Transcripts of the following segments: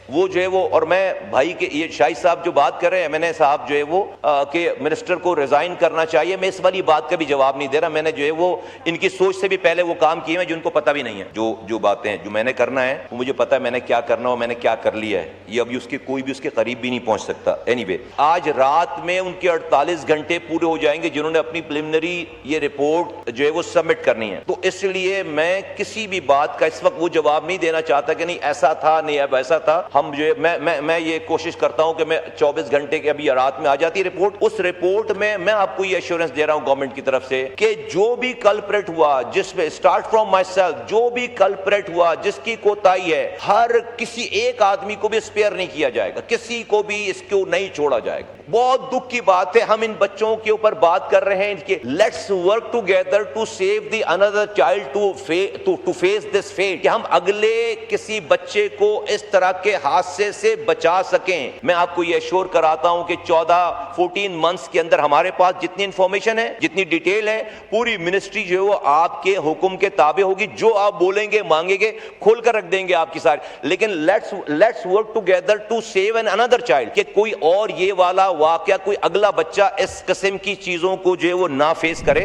वो जो है वो, और मैं भाई के ये शाहिद साहब जो बात कर रहे हैं, मैंने साहब जो है वो कि मिनिस्टर को रिजाइन करना चाहिए, मैं इस वाली बात का भी जवाब नहीं दे रहा। मैंने जो है वो इनकी सोच से भी पहले वो काम किए हैं जिनको पता भी नहीं है। जो बातें हैं जो मैंने करना है वो मुझे पता है मैंने क्या करना हो, मैंने क्या कर लिया है। ये अभी उसके कोई भी उसके करीब भी नहीं पहुंच सकता। एनीवे, आज रात में उनके 48 घंटे पूरे हो जाएंगे जिन्होंने अपनी प्रिलिमिनरी ये रिपोर्ट जो है वो सबमिट करनी है। तो इसलिए मैं किसी भी बात का इस वक्त वो जवाब नहीं देना चाहता कि नहीं ऐसा था, नहीं अब ऐसा था। हम जो है मैं ये कोशिश करता हूं कि मैं 24 घंटे के अभी रात में आ जाती है रिपोर्ट। उस रिपोर्ट में मैं आपको ये एश्योरेंस दे रहा हूं गवर्नमेंट की तरफ से कि जो भी कल्प्रेट हुआ, जिसमें स्टार्ट फ्रॉम माई सेल्फ, जो भी कल्प्रेट हुआ, जिसकी कोताही है, हर किसी एक आदमी को भी स्पेयर नहीं किया जाएगा, किसी को भी इसको नहीं छोड़ा जाएगा। बहुत दुख की बात है, हम इन बच्चों के ऊपर बात कर रहे हैं इनके let's work together to save the another child to face this fate, कि हम अगले किसी बच्चे को इस तरह के हादसे से बचा सकें। मैं आपको ये एश्योर कराता हूं कि 14 मंथ्स के अंदर हमारे पास जितनी इंफॉर्मेशन है, जितनी डिटेल है, पूरी मिनिस्ट्री जो है वो आपके हुक्म के ताबे होगी। जो आप बोलेंगे मांगेंगे खोल कर रख देंगे आपकी सारी। लेकिन let's work together to save an another child, कि कोई और ये वाला वाकया, कोई अगला बच्चा इस किस्म की चीजों को जो है वो ना फेस करे।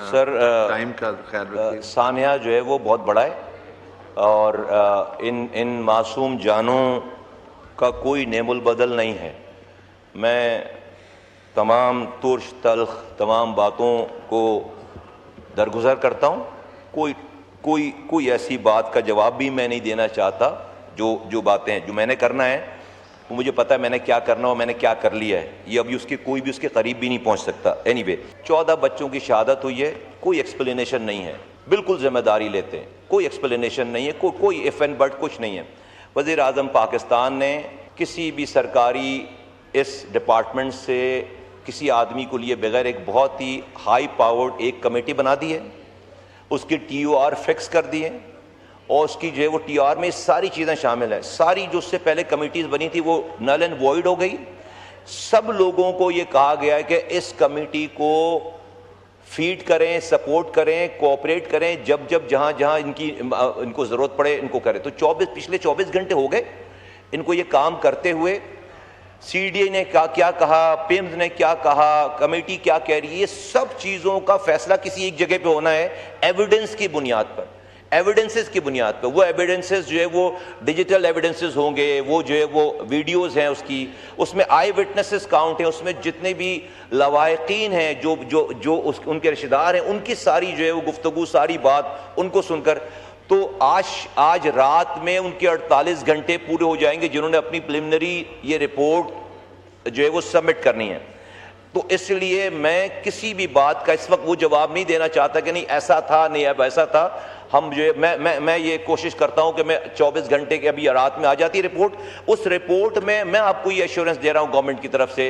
सर टाइम का ख्याल रखिए। सानिया जो है वो बहुत बड़ा है और इन मासूम जानों का कोई नेमुल बदल नहीं है। मैं तमाम तुर्श तल्ख तमाम बातों को दरगुजर करता हूँ। कोई ऐसी बात का जवाब भी मैं नहीं देना चाहता। जो बातें हैं जो मैंने करना है वो मुझे पता है मैंने क्या करना हो, मैंने क्या कर लिया है। ये अभी उसके कोई भी उसके करीब भी नहीं पहुँच सकता। एनीवे, 14 बच्चों की शहादत हुई है, कोई एक्सप्लेनेशन नहीं है, बिल्कुल जिम्मेदारी लेते हैं, कोई एक्सप्लेनेशन नहीं है, कोई इफ एंड बट कुछ नहीं है। वज़ीर आज़म पाकिस्तान ने किसी भी सरकारी इस डिपार्टमेंट से किसी आदमी को लिए बगैर एक बहुत ही हाई पावर्ड एक कमेटी बना दी है, उसकी TOR फिक्स कर दी है और उसकी जो है वो TOR में सारी चीज़ें शामिल हैं। सारी जो उससे पहले कमेटीज़ बनी थी वो नल एंड वॉइड हो गई। सब लोगों को ये कहा गया है कि इस कमेटी को फीड करें, सपोर्ट करें, कोऑपरेट करें, जब जहाँ इनको ज़रूरत पड़े इनको करें। तो पिछले 24 घंटे हो गए इनको ये काम करते हुए। CDA ने क्या कहा, PIMS ने क्या कहा, कमेटी क्या कह रही है, ये सब चीज़ों का फैसला किसी एक जगह पे होना है एविडेंस की बुनियाद पर, एविडेंसेस की बुनियाद पर। वो एविडेंसेस जो है वो डिजिटल एविडेंसेस होंगे, वो जो है वो वीडियोस हैं उसमें आई विटनेसेस काउंट है, उसमें जितने भी लवाकिन हैं उनके रिश्तेदार हैं, उनकी सारी जो है वो गुफ्तगू, सारी बात उनको सुनकर। तो आज रात में उनके 48 घंटे पूरे हो जाएंगे जिन्होंने अपनी प्रिलिमिनरी ये रिपोर्ट जो है वो सबमिट करनी है। तो इसलिए मैं किसी भी बात का इस वक्त वो जवाब नहीं देना चाहता कि नहीं ऐसा था, नहीं अब ऐसा था। हम जो है मैं ये कोशिश करता हूं कि मैं 24 घंटे के अभी रात में आ जाती है रिपोर्ट। उस रिपोर्ट में मैं आपको ये एश्योरेंस दे रहा हूं गवर्नमेंट की तरफ से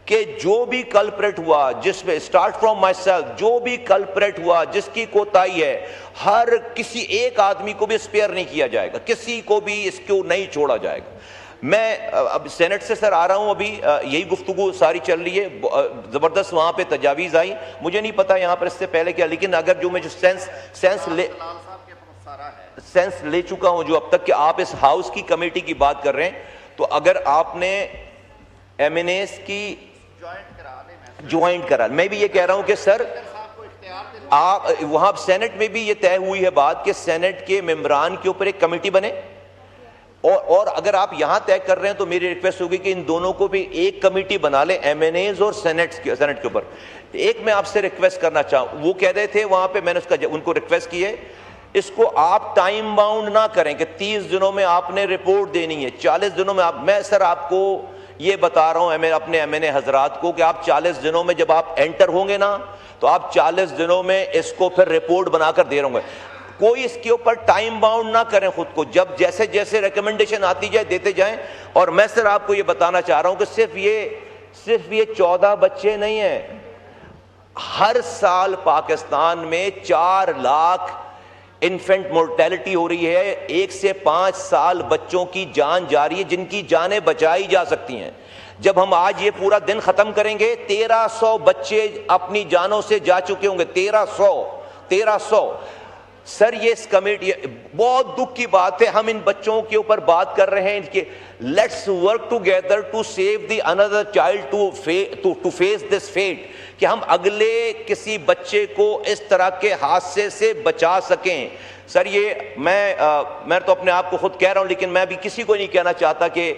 कि जो भी कल्प्रेट हुआ, जिसमें स्टार्ट फ्रॉम माई सेल्फ, जो भी कल्प्रेट हुआ, जिसकी कोताही है, हर किसी एक आदमी को भी स्पेयर नहीं किया जाएगा, किसी को भी इसको नहीं छोड़ा जाएगा। मैं अब सेनेट से सर आ रहा हूं, अभी यही गुफ्तगू सारी चल रही है, जबरदस्त वहां पे तजावीज आई, मुझे नहीं पता यहां पर इससे पहले क्या, लेकिन अगर जो मैं जो सेंस ले चुका हूं जो अब तक कि आप इस हाउस की कमेटी की बात कर रहे हैं, तो अगर आपने MNAs की ज्वाइंट करा, मैं भी ये कह रहा हूं कि सर आप वहां सेनेट में भी ये तय हुई है बात कि सेनेट के मेंबरान के ऊपर एक कमेटी बने, और अगर आप यहां तय कर रहे हैं तो मेरी रिक्वेस्ट होगी कि इन दोनों को भी एक कमेटी बना ले, MNAs और सेनेट के ऊपर। एक मैं आपसे रिक्वेस्ट करना चाहूं, वो कह रहे थे वहां पे, मैंने उनको रिक्वेस्ट की है, इसको आप टाइम बाउंड ना करें कि 30 दिनों में आपने रिपोर्ट देनी है, 40 दिनों में मैं सर आपको ये बता रहा हूं मैं अपने MNA हजरात को कि आप 40 दिनों में जब आप एंटर होंगे ना, तो आप 40 दिनों में इसको फिर रिपोर्ट बनाकर दे रहे होंगे। कोई इसके ऊपर टाइम बाउंड ना करें खुद को, जब जैसे जैसे रिकमेंडेशन आती जाए देते जाएं। और मैं सर आपको ये बताना चाह रहा हूं कि सिर्फ ये 14 बच्चे नहीं हैं, हर साल पाकिस्तान में 4 लाख इन्फेंट मोर्टेलिटी हो रही है। 1 से 5 साल बच्चों की जान जा रही है जिनकी जानें बचाई जा सकती हैं। जब हम आज ये पूरा दिन खत्म करेंगे, 1300 बच्चे अपनी जानों से जा चुके होंगे, 1300। सर ये इस कमेटी, बहुत दुख की बात है, हम इन बच्चों के ऊपर बात कर रहे हैं कि let's work together to save the another child to face this fate, कि हम अगले किसी बच्चे को इस तरह के हादसे से बचा सकें। सर ये मैं तो अपने आप को खुद कह रहा हूं, लेकिन मैं भी किसी को नहीं कहना चाहता कि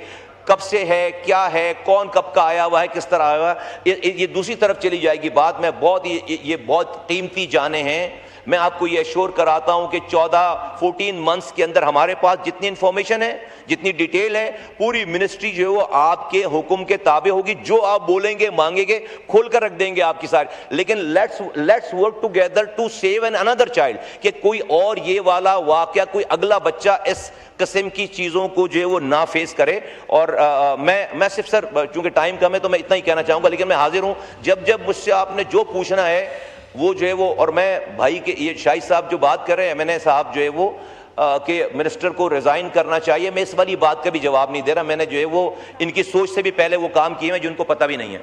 कब से है, क्या है, कौन कब का आया हुआ है, किस तरह आया हुआ है, ये दूसरी तरफ चली जाएगी बात। मैं बहुत ये बहुत कीमती जाने हैं। मैं आपको ये एश्योर कराता हूं कि 14-14 मंथ्स के अंदर हमारे पास जितनी इंफॉर्मेशन है, जितनी डिटेल है, पूरी मिनिस्ट्री जो है वो आपके हुक्म के ताबे होगी। जो आप बोलेंगे, मांगेंगे, खोल कर रख देंगे आपकी सारी। लेकिन let's work together to save an another child, कि कोई और ये वाला वाकया, कोई अगला बच्चा इस किस्म की चीज़ों को जो है वो ना फेस करे। और मैं सिर्फ सर, चूंकि टाइम कम है तो मैं इतना ही कहना चाहूँगा, लेकिन मैं हाजिर हूँ जब जब मुझसे आपने जो पूछना है वो जो है वो। और मैं भाई के ये शाहिद साहब जो बात कर रहे हैं, मैंने साहब जो है वो कि मिनिस्टर को रिज़ाइन करना चाहिए, मैं इस वाली बात का भी जवाब नहीं दे रहा। मैंने जो है वो इनकी सोच से भी पहले वो काम किए हैं जिनको पता भी नहीं है।